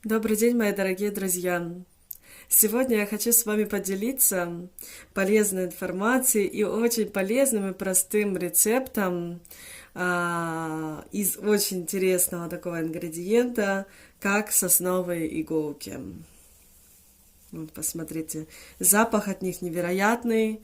Добрый день, мои дорогие друзья! Сегодня я хочу с вами поделиться полезной информацией и очень полезным и простым рецептом из очень интересного такого ингредиента, как сосновые иголки. Вот, посмотрите, запах от них невероятный.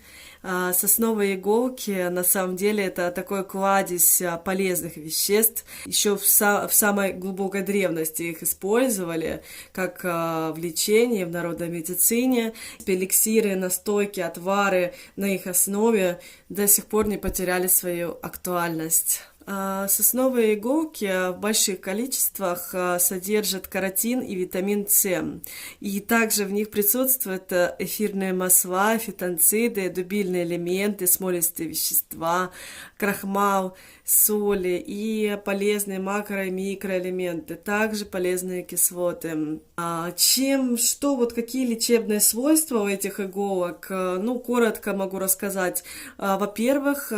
Сосновые иголки, на самом деле, это такой кладезь полезных веществ. Еще в самой глубокой древности их использовали, как в лечении, в народной медицине. Эликсиры, настойки, отвары на их основе до сих пор не потеряли свою актуальность. Сосновые иголки в больших количествах содержат каротин и витамин С. И также в них присутствуют эфирные масла, фитонциды, дубильные элементы, смолистые вещества, крахмал, соли и полезные макро- и микроэлементы, также полезные кислоты. Какие лечебные свойства у этих иголок? Коротко могу рассказать. Во-первых,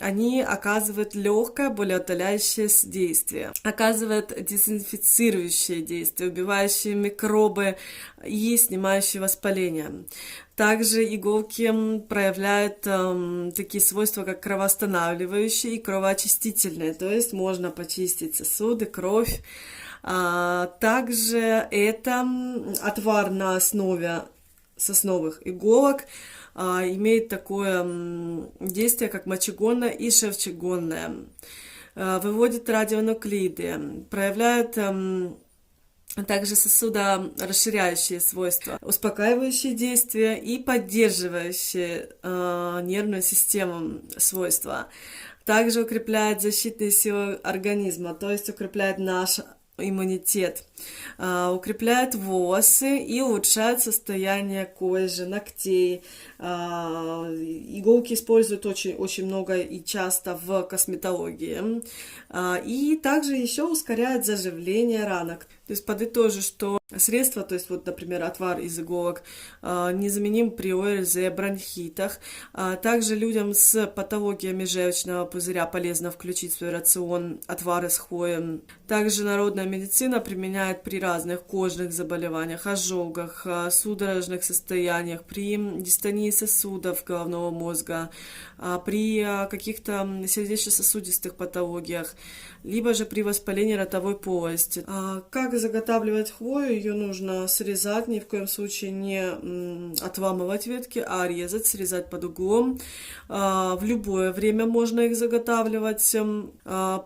они оказывают легкое, болеутоляющее действие, оказывают дезинфицирующее действие, убивающие микробы и снимающие воспаление. Также иголки проявляют такие свойства, как кровоостанавливающие и кровоочистительные, то есть можно почистить сосуды, кровь. Также это отвар на основе сосновых иголок имеет такое действие, как мочегонное и шелчегонное. Выводит радионуклиды, проявляет также сосудорасширяющие свойства, успокаивающие действия и поддерживающие нервную систему свойства. Также укрепляет защитные силы организма, то есть укрепляет наш иммунитет, укрепляет волосы и улучшает состояние кожи, ногтей. Иголки используют очень много и часто в косметологии. И также еще ускоряет заживление ранок. То есть подытожу, что средства, то есть вот, например, отвар из иголок, незаменим при ОРЗ, бронхитах. Также людям с патологиями желчного пузыря полезно включить в свой рацион отвар из хвои. Также народная медицина применяет при разных кожных заболеваниях, ожогах, судорожных состояниях, при дистонии сосудов головного мозга, при каких-то сердечно-сосудистых патологиях, либо же при воспалении ротовой полости. Как заготавливать хвою? Ее нужно срезать, ни в коем случае не отламывать ветки, а резать, срезать под углом. В любое время можно их заготавливать.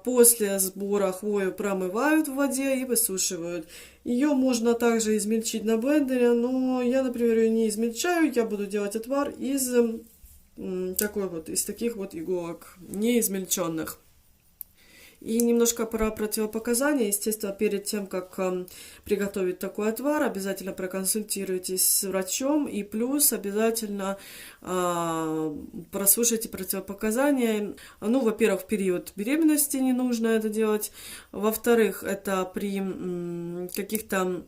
После сбора хвою промывают в воде и высушивают. Ее можно также измельчить на блендере, но я, например, ее не измельчаю, я буду делать отвар из таких вот иголок, не измельченных. И немножко про противопоказания. Естественно, перед тем, как приготовить такой отвар, обязательно проконсультируйтесь с врачом. И плюс обязательно прослушайте противопоказания. Во-первых, в период беременности не нужно это делать. Во-вторых, это при каких-то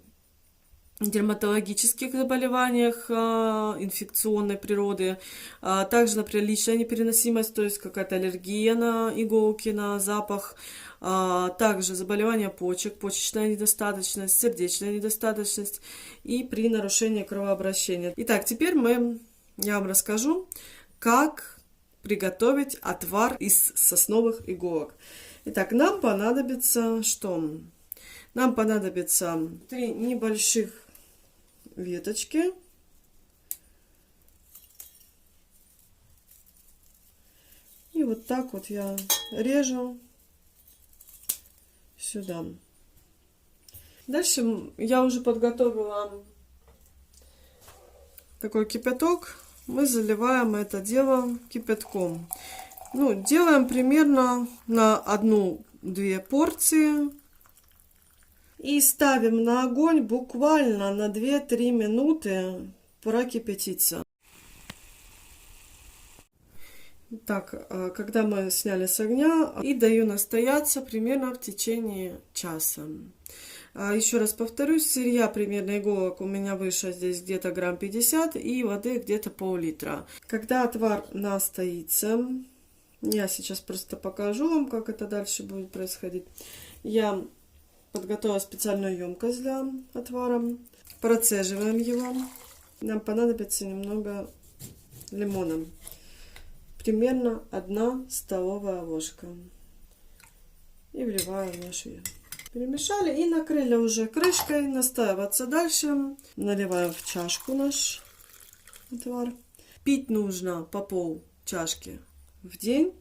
дерматологических заболеваниях инфекционной природы, также, например, личная непереносимость, то есть какая-то аллергия на иголки, на запах, также заболевания почек, почечная недостаточность, сердечная недостаточность и при нарушении кровообращения. Итак, теперь я вам расскажу, как приготовить отвар из сосновых иголок. Итак, нам понадобится что? Нам понадобится 3 небольших веточки. И вот так вот я режу сюда. Дальше я уже подготовила такой кипяток. Мы заливаем это дело кипятком. Делаем примерно на 1-2 порции. И ставим на огонь буквально на 2-3 минуты прокипятиться. Так, когда мы сняли с огня, и даю настояться примерно в течение часа. Еще раз повторюсь, сырья примерно иголок у меня выше здесь где-то грамм 50 и воды где-то пол-литра. Когда отвар настоится, я сейчас просто покажу вам, как это дальше будет происходить. Я Подготовила специальную емкость для отвара. Процеживаем его. Нам понадобится немного лимона. Примерно 1 столовая ложка. И вливаем в нашу емкость. Перемешали и накрыли уже крышкой. Настаиваться дальше. Наливаем в чашку наш отвар. Пить нужно по пол чашки в день.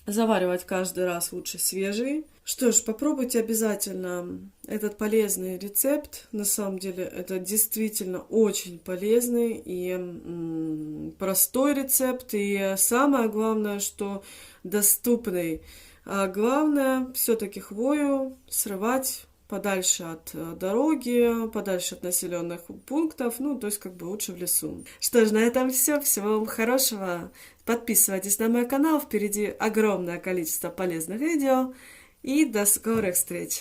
Заваривать каждый раз лучше свежий. Что ж, попробуйте обязательно этот полезный рецепт. На самом деле это действительно очень полезный и простой рецепт. И самое главное, что доступный. А главное, все-таки хвою срывать подальше от дороги, подальше от населенных пунктов, ну, то есть как бы лучше в лесу. Что ж, на этом все. Всего вам хорошего. Подписывайтесь на мой канал, впереди огромное количество полезных видео. И до скорых встреч!